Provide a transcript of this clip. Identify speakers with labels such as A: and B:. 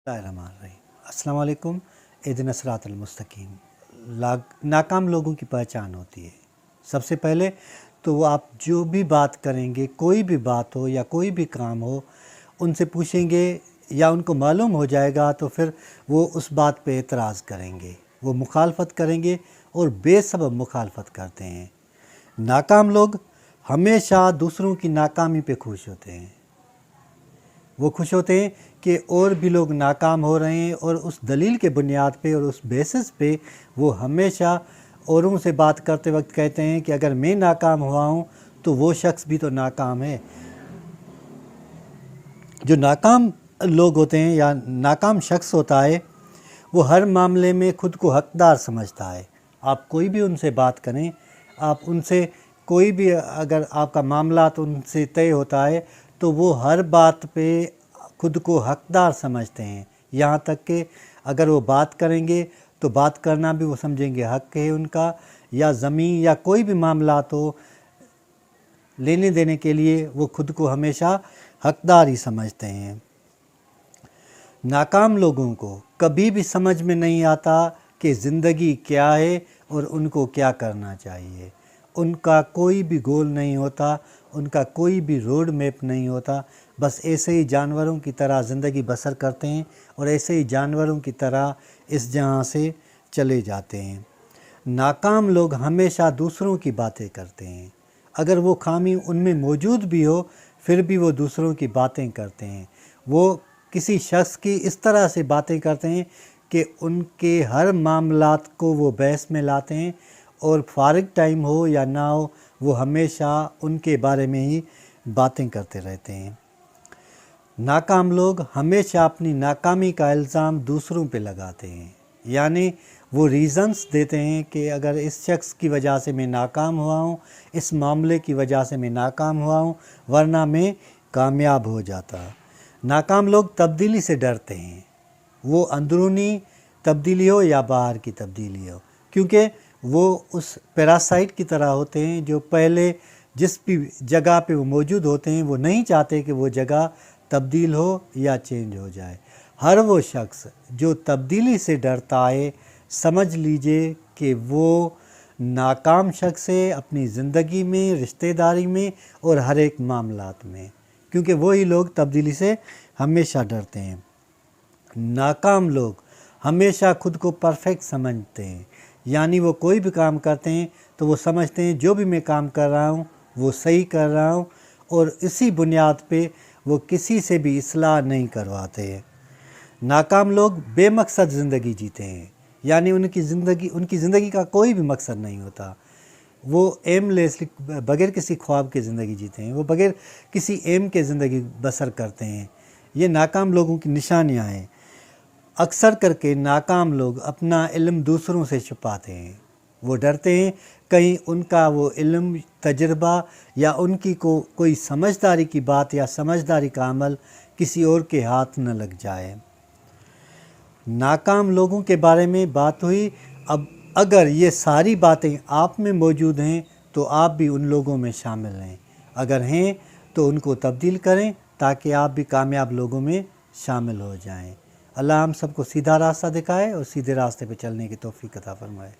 A: अस्सलाम वालेकुम। इहदिना सिरातल मुस्तकीम। नाकाम लोगों की पहचान होती है। सबसे पहले तो वो आप जो भी बात करेंगे, कोई भी बात हो या कोई भी काम हो, उनसे पूछेंगे या उनको मालूम हो जाएगा तो फिर वो उस बात पे एतराज़ करेंगे, वो मुखालफत करेंगे और बेसबब मुखालफत करते हैं। नाकाम लोग हमेशा दूसरों की नाकामी पे खुश होते हैं। वो खुश होते हैं कि और भी लोग नाकाम हो रहे हैं और उस दलील के बुनियाद पे और उस बेसिस पे वो हमेशा औरों से बात करते वक्त कहते हैं कि अगर मैं नाकाम हुआ हूँ तो वो शख्स भी तो नाकाम है। जो नाकाम लोग होते हैं या नाकाम शख्स होता है, वो हर मामले में ख़ुद को हकदार समझता है। आप कोई भी उनसे बात करें, आप उनसे कोई भी अगर आपका मामला तो उनसे तय होता है तो वो हर बात पे ख़ुद को हकदार समझते हैं। यहाँ तक कि अगर वो बात करेंगे तो बात करना भी वो समझेंगे हक़ है उनका, या ज़मीन या कोई भी मामला तो लेने देने के लिए वो ख़ुद को हमेशा हकदार ही समझते हैं। नाकाम लोगों को कभी भी समझ में नहीं आता कि ज़िंदगी क्या है और उनको क्या करना चाहिए। उनका कोई भी गोल नहीं होता, उनका कोई भी रोड मैप नहीं होता। बस ऐसे ही जानवरों की तरह ज़िंदगी बसर करते हैं और ऐसे ही जानवरों की तरह इस जहाँ से चले जाते हैं। नाकाम लोग हमेशा दूसरों की बातें करते हैं। अगर वो खामी उनमें मौजूद भी हो फिर भी वो दूसरों की बातें करते हैं। वो किसी शख्स की इस तरह से बातें करते हैं कि उनके हर मामलात को वो बहस में लाते हैं और फारिग टाइम हो या ना हो वो हमेशा उनके बारे में ही बातें करते रहते हैं। नाकाम लोग हमेशा अपनी नाकामी का इल्ज़ाम दूसरों पे लगाते हैं, यानी वो रीज़न्स देते हैं कि अगर इस शख्स की वजह से मैं नाकाम हुआ हूँ, इस मामले की वजह से मैं नाकाम हुआ हूँ, वरना मैं कामयाब हो जाता। नाकाम लोग तब्दीली से डरते हैं, वो अंदरूनी तब्दीली हो या बाहर की तब्दीली हो, क्योंकि वो उस पैरासाइट की तरह होते हैं जो पहले जिस भी जगह पे वो मौजूद होते हैं वो नहीं चाहते कि वो जगह तब्दील हो या चेंज हो जाए। हर वो शख्स जो तब्दीली से डरता है, समझ लीजिए कि वो नाकाम शख्स है अपनी ज़िंदगी में, रिश्तेदारी में और हर एक मामलात में, क्योंकि वही लोग तब्दीली से हमेशा डरते हैं। नाकाम लोग हमेशा ख़ुद को परफेक्ट समझते हैं, यानी वो कोई भी काम करते हैं तो वो समझते हैं जो भी मैं काम कर रहा हूँ वो सही कर रहा हूँ और इसी बुनियाद पे वो किसी से भी इस्लाह नहीं करवाते हैं। नाकाम लोग बेमकसद ज़िंदगी जीते हैं, यानी उनकी ज़िंदगी का कोई भी मकसद नहीं होता। वो एमलेसली बग़ैर किसी ख्वाब के ज़िंदगी जीते हैं, वो बग़ैर किसी एम के ज़िंदगी बसर करते हैं। ये नाकाम लोगों की निशानियाँ हैं। अक्सर करके नाकाम लोग अपना इल्म दूसरों से छुपाते हैं। वो डरते हैं कहीं उनका वो इल्म, तजर्बा या उनकी कोई समझदारी की बात या समझदारी का अमल किसी और के हाथ न लग जाए। नाकाम लोगों के बारे में बात हुई। अब अगर ये सारी बातें आप में मौजूद हैं तो आप भी उन लोगों में शामिल हैं। अगर हैं तो उनको तब्दील करें ताकि आप भी कामयाब लोगों में शामिल हो जाएं। अल्लाह हम सबको सीधा रास्ता दिखाए और सीधे रास्ते पे चलने की तौफीक अता फरमाए।